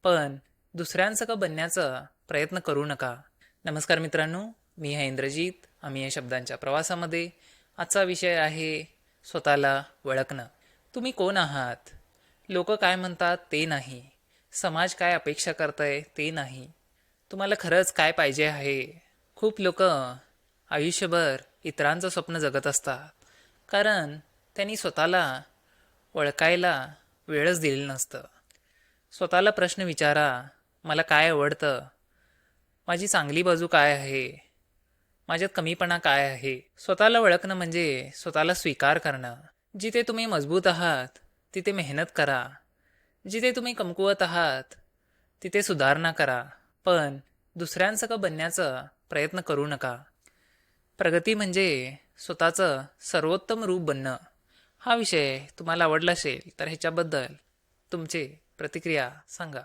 पण दुसऱ्यांसारखं बनण्याचा प्रयत्न करू नका. नमस्कार मित्रांनो, मी आहे इंद्रजीत. आम्ही या शब्दांच्या प्रवासामध्ये. आजचा विषय आहे स्वतःला ओळखणं. तुम्ही कोण आहात? लोक काय म्हणतात ते नाही. समाज काय अपेक्षा करतंय ते नाही. तुम्हाला खरंच काय पाहिजे आहे? खूप लोक आयुष्यभर इतरांचं स्वप्न जगत असतात, कारण त्यांनी स्वतःला ओळखायला वेळच दिलेलं नसतं. स्वतःला प्रश्न विचारा, मला काय आवडतं? माझी चांगली बाजू काय आहे? माझ्यात कमीपणा काय आहे? स्वतःला ओळखणं म्हणजे स्वतःला स्वीकार करणं. जिथे तुम्ही मजबूत आहात तिथे मेहनत करा. जिथे तुम्ही कमकुवत आहात तिथे सुधारणा करा. पण दुसऱ्यांसारखं बनण्याचा प्रयत्न करू नका. प्रगती म्हणजे स्वतःचं सर्वोत्तम रूप बनणं. हा विषय तुम्हाला आवडला असेल तर ह्याच्याबद्दल तुमची प्रतिक्रिया सांगा.